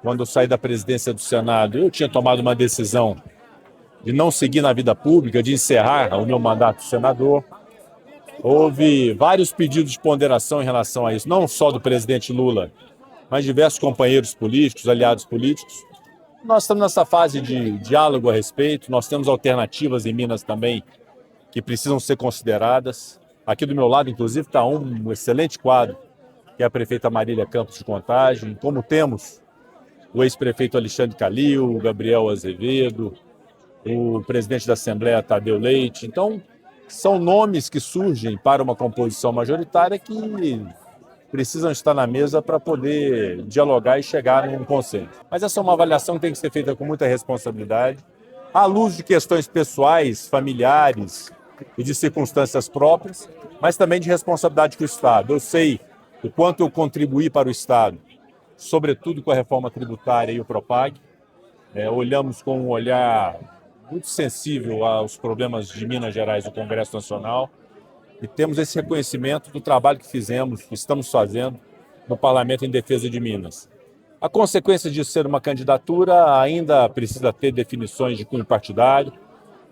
quando eu saí da presidência do Senado, eu tinha tomado uma decisão de não seguir na vida pública, de encerrar o meu mandato de senador. Houve vários pedidos de ponderação em relação a isso, não só do presidente Lula, mas diversos companheiros políticos, aliados políticos. Nós estamos nessa fase de diálogo a respeito, nós temos alternativas em Minas também que precisam ser consideradas. Aqui do meu lado, inclusive, está um excelente quadro, que é a prefeita Marília Campos de Contagem, como temos o ex-prefeito Alexandre Calil, o Gabriel Azevedo, o presidente da Assembleia Tadeu Leite. Então, são nomes que surgem para uma composição majoritária que precisam estar na mesa para poder dialogar e chegar num consenso. Mas essa é uma avaliação que tem que ser feita com muita responsabilidade, à luz de questões pessoais, familiares e de circunstâncias próprias, mas também de responsabilidade com o Estado. Eu sei o quanto eu contribuí para o Estado, sobretudo com a reforma tributária e o Propag. Olhamos com um olhar muito sensível aos problemas de Minas Gerais do Congresso Nacional e temos esse reconhecimento do trabalho que fizemos, que estamos fazendo no Parlamento em defesa de Minas. A consequência de ser uma candidatura ainda precisa ter definições de cunho partidário,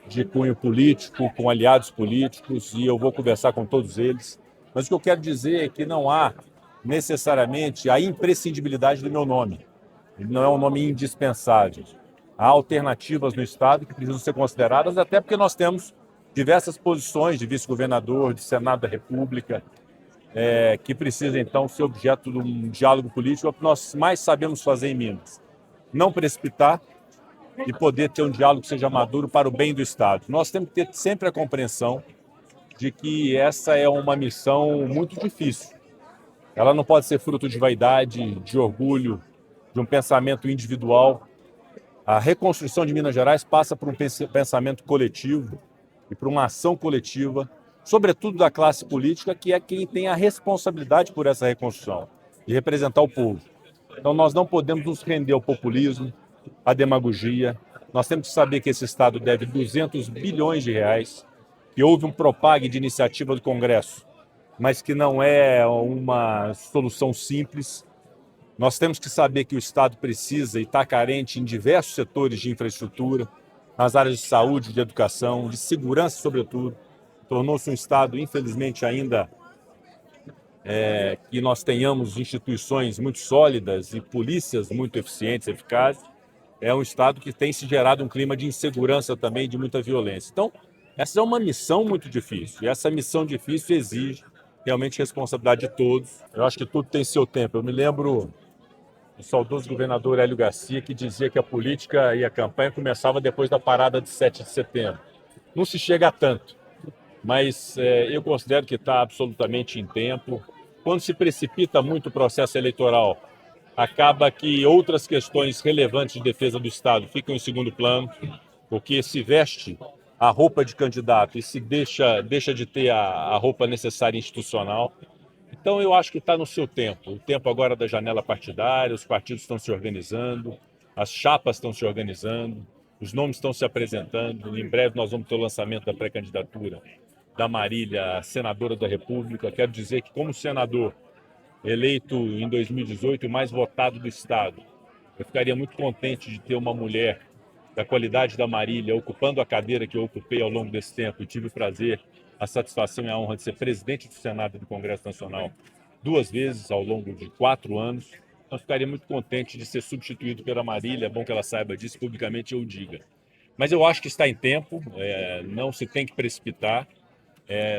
de cunho político, com aliados políticos, e eu vou conversar com todos eles. Mas o que eu quero dizer é que não há necessariamente a imprescindibilidade do meu nome. Ele não é um nome indispensável. Há alternativas no Estado que precisam ser consideradas, até porque nós temos diversas posições de vice-governador, de Senado da República, que precisam, então, ser objeto de um diálogo político, é o que nós mais sabemos fazer em Minas. Não precipitar e poder ter um diálogo que seja maduro para o bem do Estado. Nós temos que ter sempre a compreensão de que essa é uma missão muito difícil. Ela não pode ser fruto de vaidade, de orgulho, de um pensamento individual. A reconstrução de Minas Gerais passa por um pensamento coletivo e por uma ação coletiva, sobretudo da classe política, que é quem tem a responsabilidade por essa reconstrução, de representar o povo. Então nós não podemos nos render ao populismo, à demagogia. Nós temos que saber que esse Estado deve 200 bilhões de reais, que houve um propague de iniciativa do Congresso, mas que não é uma solução simples. Nós temos que saber que o Estado precisa e está carente em diversos setores de infraestrutura, nas áreas de saúde, de educação, de segurança, sobretudo. Tornou-se um Estado, infelizmente, ainda que nós tenhamos instituições muito sólidas e polícias muito eficientes, eficazes. É um Estado que tem se gerado um clima de insegurança também, de muita violência. Então, essa é uma missão muito difícil, e essa missão difícil exige realmente responsabilidade de todos. Eu acho que tudo tem seu tempo. Eu me lembro o saudoso governador Hélio Garcia, que dizia que a política e a campanha começava depois da parada de 7 de setembro. Não se chega a tanto, mas eu considero que está absolutamente em tempo. Quando se precipita muito o processo eleitoral, acaba que outras questões relevantes de defesa do Estado ficam em segundo plano, porque se veste a roupa de candidato e se deixa de ter a roupa necessária institucional. Então, eu acho que está no seu tempo. O tempo agora da janela partidária, os partidos estão se organizando, as chapas estão se organizando, os nomes estão se apresentando. Em breve nós vamos ter o lançamento da pré-candidatura da Marília, senadora da República. Quero dizer que, como senador eleito em 2018, o mais votado do Estado, eu ficaria muito contente de ter uma mulher da qualidade da Marília ocupando a cadeira que eu ocupei ao longo desse tempo e tive o prazer, a satisfação e a honra de ser presidente do Senado e do Congresso Nacional 2 vezes ao longo de 4 anos. Então, ficaria muito contente de ser substituído pela Marília. É bom que ela saiba disso, publicamente eu diga. Mas eu acho que está em tempo, não se tem que precipitar.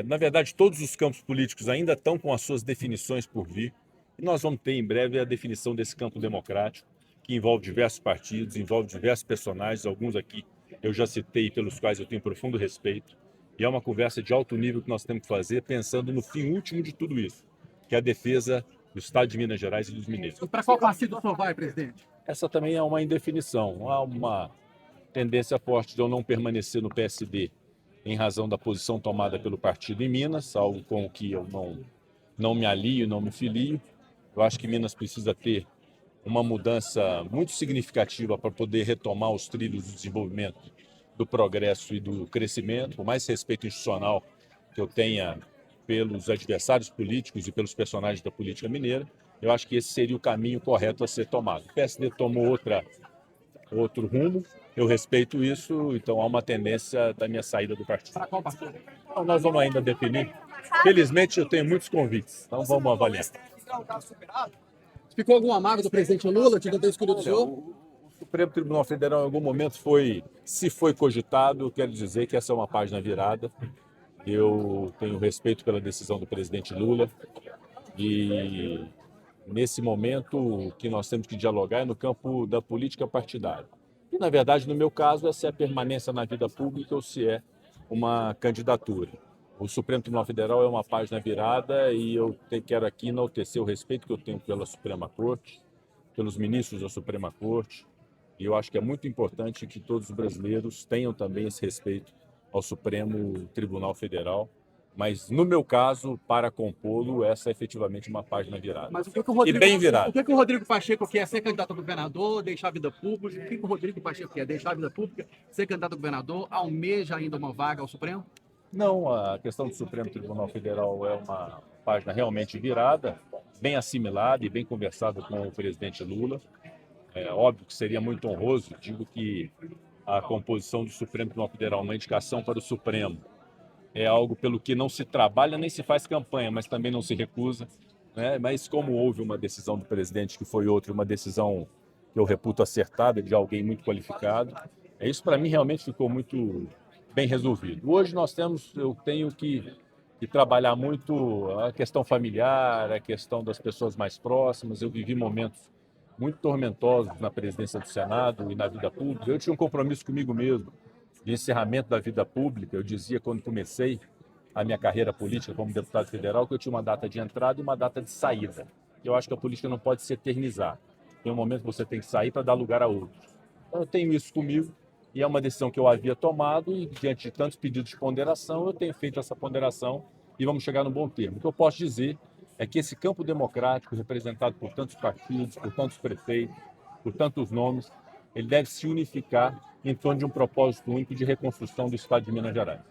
Na verdade, todos os campos políticos ainda estão com as suas definições por vir. E nós vamos ter em breve a definição desse campo democrático, que envolve diversos partidos, envolve diversos personagens, alguns aqui eu já citei, pelos quais eu tenho profundo respeito. E é uma conversa de alto nível que nós temos que fazer, pensando no fim último de tudo isso, que é a defesa do Estado de Minas Gerais e dos mineiros. Para qual partido o senhor vai, presidente? Essa também é uma indefinição. Há uma tendência forte de eu não permanecer no PSD em razão da posição tomada pelo partido em Minas, algo com o que eu não me alio, não me filio. Eu acho que Minas precisa ter uma mudança muito significativa para poder retomar os trilhos do desenvolvimento, do progresso e do crescimento, por mais respeito institucional que eu tenha pelos adversários políticos e pelos personagens da política mineira. Eu acho que esse seria o caminho correto a ser tomado. O PSD tomou outro rumo, eu respeito isso, então há uma tendência da minha saída do partido. Para qual partido? Então, nós vamos ainda definir. Felizmente, eu tenho muitos convites, então vamos avaliar. Ficou algum amargo do presidente Lula de não ter escolhido o senhor? O Supremo Tribunal Federal, em algum momento, se foi cogitado, eu quero dizer que essa é uma página virada. Eu tenho respeito pela decisão do presidente Lula e, nesse momento, o que nós temos que dialogar é no campo da política partidária. E, na verdade, no meu caso, é se é permanência na vida pública ou se é uma candidatura. O Supremo Tribunal Federal é uma página virada e eu quero aqui enaltecer o respeito que eu tenho pela Suprema Corte, pelos ministros da Suprema Corte, e eu acho que é muito importante que todos os brasileiros tenham também esse respeito ao Supremo Tribunal Federal. Mas, no meu caso, para compô-lo, essa é efetivamente uma página virada. Mas o que o Rodrigo, E bem virada. O que o Rodrigo Pacheco quer? Ser candidato a governador, deixar a vida pública? O que o Rodrigo Pacheco quer? Deixar a vida pública, ser candidato a governador, almeja ainda uma vaga ao Supremo? Não, a questão do Supremo Tribunal Federal é uma página realmente virada, bem assimilada e bem conversada com o presidente Lula. É óbvio que seria muito honroso, digo que a composição do Supremo Tribunal Federal, uma indicação para o Supremo, é algo pelo que não se trabalha nem se faz campanha, mas também não se recusa, né? Mas como houve uma decisão do presidente que foi outra, uma decisão que eu reputo acertada, de alguém muito qualificado, isso para mim realmente ficou muito bem resolvido. Hoje eu tenho que trabalhar muito a questão familiar, a questão das pessoas mais próximas. Eu vivi momentos muito tormentosos na presidência do Senado e na vida pública. Eu tinha um compromisso comigo mesmo de encerramento da vida pública. Eu dizia, quando comecei a minha carreira política como deputado federal, que eu tinha uma data de entrada e uma data de saída. Eu acho que a política não pode se eternizar. Tem um momento que você tem que sair para dar lugar a outros. Então, eu tenho isso comigo e é uma decisão que eu havia tomado e, diante de tantos pedidos de ponderação, eu tenho feito essa ponderação e vamos chegar num bom termo. O que eu posso dizer é que esse campo democrático, representado por tantos partidos, por tantos prefeitos, por tantos nomes, ele deve se unificar em torno de um propósito único de reconstrução do Estado de Minas Gerais.